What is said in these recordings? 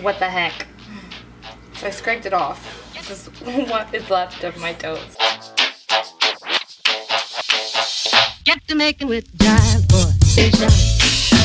what the heck? So I scraped it off. This is what is left of my toes. Get to making with jive, boy.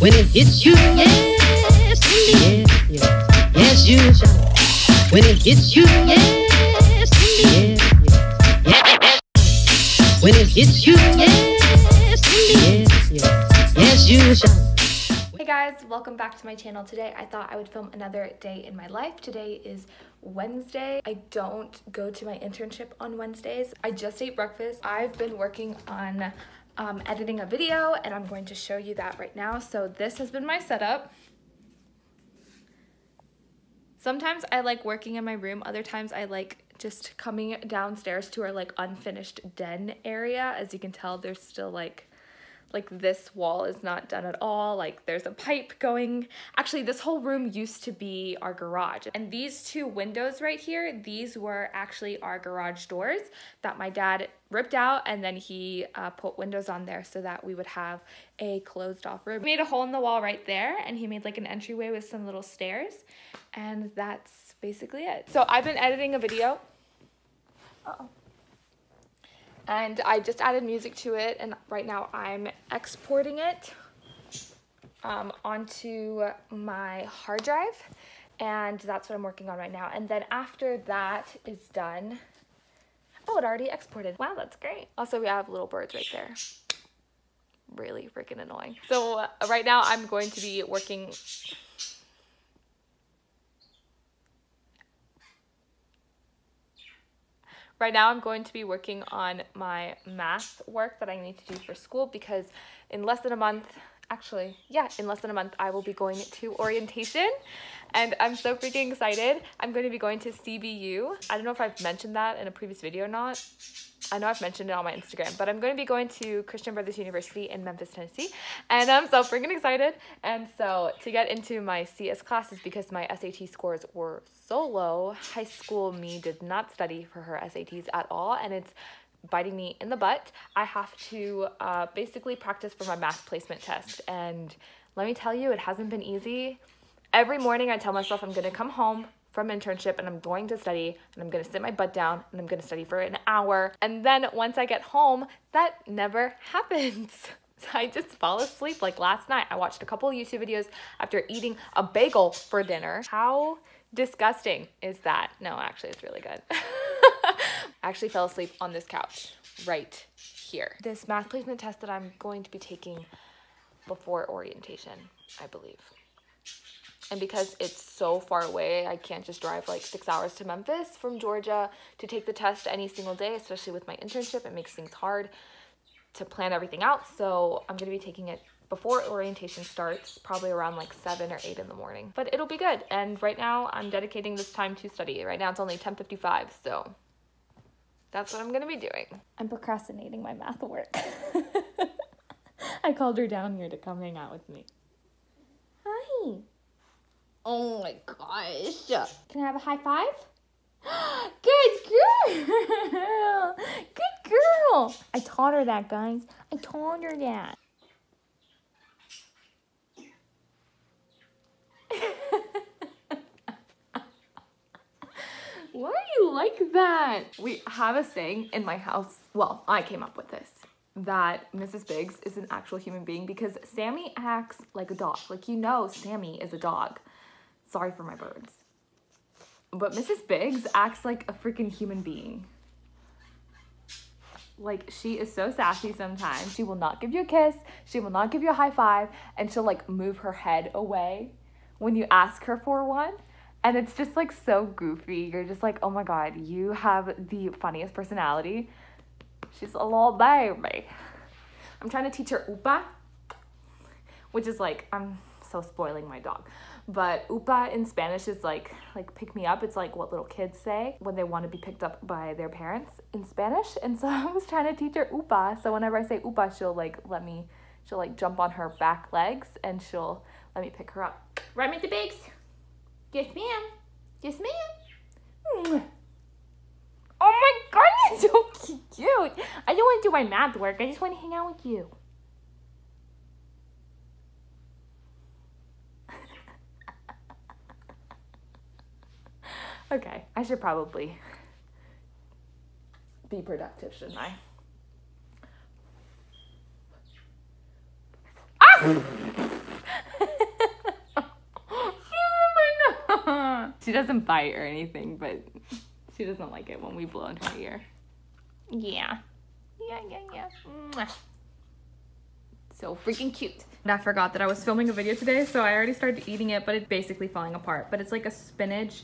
When it hits you, yes, indeed, yes, yes, you shall. When it hits you, yes, indeed, yes, yes. When it hits you, yes, indeed, yes, yes, you shall. Hey guys, welcome back to my channel. Today I thought I would film another day in my life. Today is Wednesday. I don't go to my internship on Wednesdays. I just ate breakfast. I've been working on editing a video and I'm going to show you that right now. So this has been my setup. Sometimes I like working in my room, other times I like just coming downstairs to our like unfinished den area. As you can tell, there's still like this wall is not done at all. Like there's a pipe going. Actually, this whole room used to be our garage. And these two windows right here, these were actually our garage doors that my dad ripped out, and then he put windows on there so that we would have a closed off room. He made a hole in the wall right there, and he made like an entryway with some little stairs, and that's basically it. So I've been editing a video. Uh-oh. And I just added music to it, and right now I'm exporting it onto my hard drive, and that's what I'm working on right now. And then after that is done, oh, it already exported. Wow, that's great. Also, we have little birds right there. Really freaking annoying. So right now I'm going to be working. Right now I'm going to be working on my math work that I need to do for school, because in less than a month, actually, yeah, in less than a month, I will be going to orientation, and I'm so freaking excited. I'm going to be going to CBU. I don't know if I've mentioned that in a previous video or not. I know I've mentioned it on my Instagram, but I'm going to be going to Christian Brothers University in Memphis, Tennessee, and I'm so freaking excited. And so to get into my CS classes, because my SAT scores were so low, high school me did not study for her SATs at all, and it's biting me in the butt. I have to basically practice for my math placement test, and let me tell you, it hasn't been easy. Every morning I tell myself I'm going to come home from internship and I'm going to study, and I'm going to sit my butt down and I'm going to study for an hour, and then once I get home, that never happens. I just fall asleep. Like last night, I watched a couple of YouTube videos after eating a bagel for dinner. How disgusting is that? No, actually, it's really good. I actually fell asleep on this couch right here. This math placement test that I'm going to be taking before orientation, I believe. And because it's so far away, I can't just drive like 6 hours to Memphis from Georgia to take the test any single day, especially with my internship. It makes things hard to plan everything out. So I'm going to be taking it before orientation starts, probably around like 7 or 8 in the morning. But it'll be good. And right now I'm dedicating this time to study. Right now it's only 10:55, so that's what I'm going to be doing. I'm procrastinating my math work. I called her down here to come hang out with me. Hi. Oh my gosh. Can I have a high five? Good girl. Good girl. I taught her that, guys. I taught her that. Why are you like that? We have a saying in my house. Well, I came up with this, that Mrs. Biggs is an actual human being, because Sammy acts like a dog. Like, you know, Sammy is a dog. Sorry for my birds. But Mrs. Biggs acts like a freaking human being. Like, she is so sassy sometimes. She will not give you a kiss. She will not give you a high five. And she'll like move her head away when you ask her for one. And it's just like so goofy. You're just like, oh my God, you have the funniest personality. She's a little baby. I'm trying to teach her upa, which is like, I'm so spoiling my dog. But upa in Spanish is like pick me up. It's like what little kids say when they want to be picked up by their parents in Spanish. And so I was trying to teach her upa. So whenever I say upa, she'll like jump on her back legs and she'll let me pick her up. Right, Mr. Biggs? Yes, ma'am. Yes, ma'am. Oh my God, you're so cute. I don't want to do my math work. I just want to hang out with you. Okay, I should probably be productive, shouldn't I? Ah! She doesn't bite or anything, but she doesn't like it when we blow in her ear. Yeah. Yeah. Mwah. So freaking cute. And I forgot that I was filming a video today, so I already started eating it, but it's basically falling apart. But it's like a spinach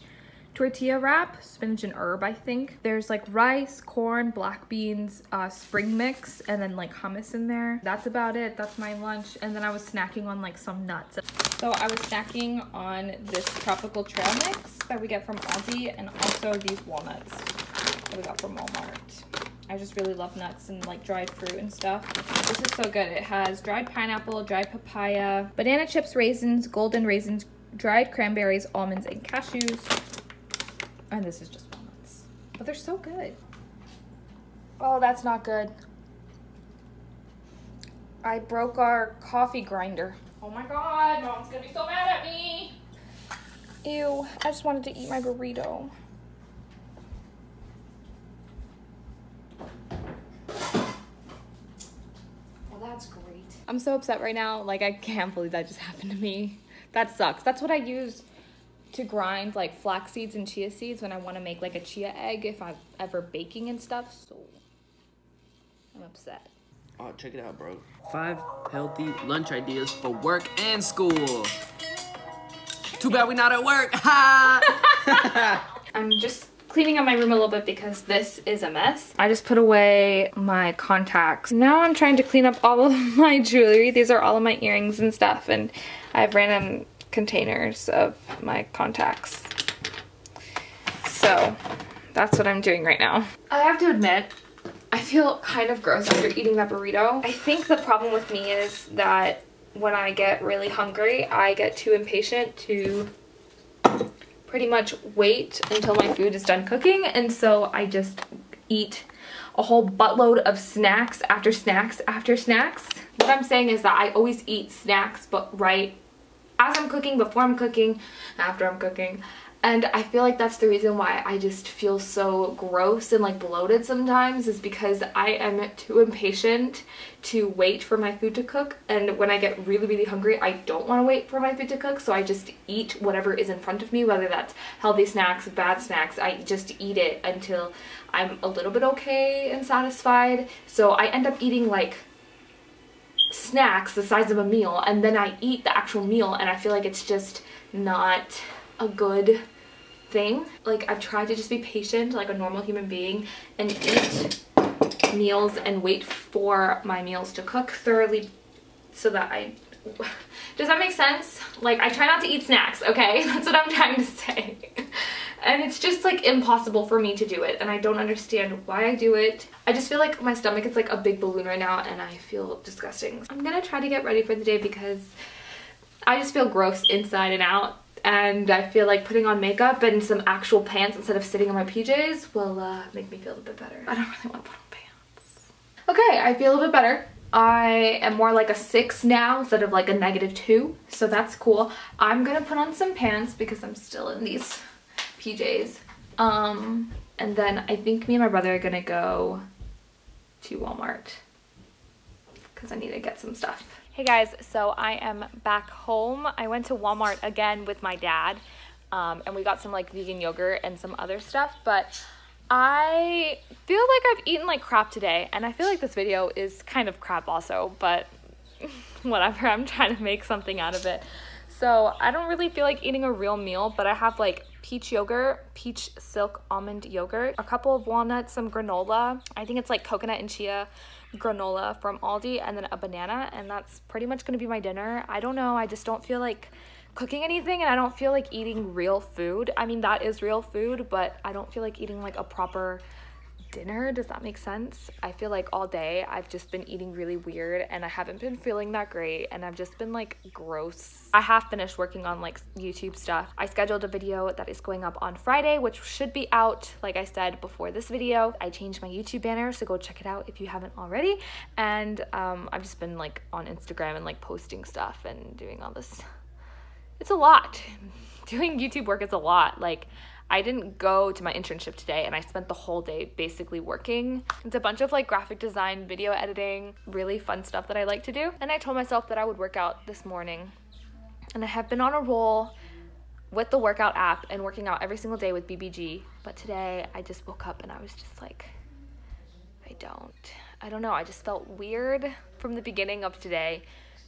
tortilla wrap, spinach and herb, I think. There's like rice, corn, black beans, spring mix, and then like hummus in there. That's about it. That's my lunch. And then I was snacking on like some nuts. So I was snacking on this tropical trail mix that we get from Aldi, and also these walnuts that we got from Walmart. I just really love nuts and like dried fruit and stuff. This is so good. It has dried pineapple, dried papaya, banana chips, raisins, golden raisins, dried cranberries, almonds, and cashews. And this is just walnuts. But they're so good. Oh, that's not good. I broke our coffee grinder. Oh my god, Mom's gonna be so mad at me. Ew, I just wanted to eat my burrito. Well, that's great. I'm so upset right now. Like, I can't believe that just happened to me. That sucks. That's what I use to grind like flax seeds and chia seeds when I want to make like a chia egg if I'm ever baking and stuff. So I'm upset. Oh, check it out, bro. 5 healthy lunch ideas for work and school. Too bad we not at work. Ha! I'm just cleaning up my room a little bit because this is a mess. I just put away my contacts. Now I'm trying to clean up all of my jewelry. These are all of my earrings and stuff, and I have random containers of my contacts. So that's what I'm doing right now. I have to admit, I feel kind of gross after eating that burrito. I think the problem with me is that when I get really hungry, I get too impatient to pretty much wait until my food is done cooking, and so I just eat a whole buttload of snacks after snacks after snacks. What I'm saying is that I always eat snacks, but right as I'm cooking, before I'm cooking, after I'm cooking. And I feel like that's the reason why I just feel so gross and like bloated sometimes, is because I am too impatient to wait for my food to cook. And when I get really hungry, I don't want to wait for my food to cook, so I just eat whatever is in front of me, whether that's healthy snacks, bad snacks. I just eat it until I'm a little bit okay and satisfied. So I end up eating like snacks the size of a meal, and then I eat the actual meal, and I feel like it's just not a good thing. Like, I've tried to just be patient like a normal human being and eat meals and wait for my meals to cook thoroughly so that does that make sense? Like, I try not to eat snacks, okay? That's what I'm trying to say. And it's just like impossible for me to do it, and I don't understand why I do it. I just feel like my stomach is like a big balloon right now, and I feel disgusting. I'm gonna try to get ready for the day because I just feel gross inside and out, and I feel like putting on makeup and some actual pants instead of sitting in my PJs will make me feel a bit better. I don't really want to put on pants. Okay, I feel a bit better. I am more like a 6 now instead of like a -2, so that's cool. I'm gonna put on some pants because I'm still in these PJs. And then I think me and my brother are gonna go to Walmart because I need to get some stuff. Hey guys, so I am back home. I went to Walmart again with my dad, and we got some like vegan yogurt and some other stuff, but I feel like I've eaten like crap today, and I feel like this video is kind of crap also, but whatever, I'm trying to make something out of it. So I don't really feel like eating a real meal, but I have like peach yogurt, peach silk almond yogurt, a couple of walnuts, some granola. I think it's like coconut and chia granola from Aldi, and then a banana, and that's pretty much gonna be my dinner. I don't know, I just don't feel like cooking anything, and I don't feel like eating real food. I mean, that is real food, but I don't feel like eating like a proper dinner. Does that make sense? I feel like all day I've just been eating really weird, and I haven't been feeling that great, and I've just been like gross. I have finished working on like YouTube stuff. I scheduled a video that is going up on Friday, which should be out, like I said, before this video. I changed my YouTube banner, so go check it out if you haven't already. And I've just been like on Instagram and like posting stuff and doing all this. It's a lot. Doing YouTube work is a lot. Like, I didn't go to my internship today, and I spent the whole day basically working. It's a bunch of like graphic design, video editing, really fun stuff that I like to do. And I told myself that I would work out this morning. And I have been on a roll with the workout app and working out every single day with BBG. But today I just woke up and I was just like, I don't know. I just felt weird from the beginning of today.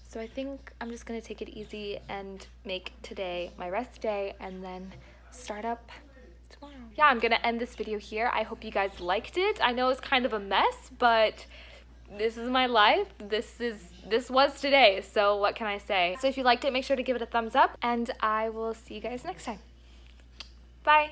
So I think I'm just gonna take it easy and make today my rest day and then start up tomorrow. Yeah, I'm gonna end this video here. I hope you guys liked it. I know it's kind of a mess, but this is my life. This was today, so what can I say? So if you liked it, make sure to give it a thumbs up, and I will see you guys next time. Bye.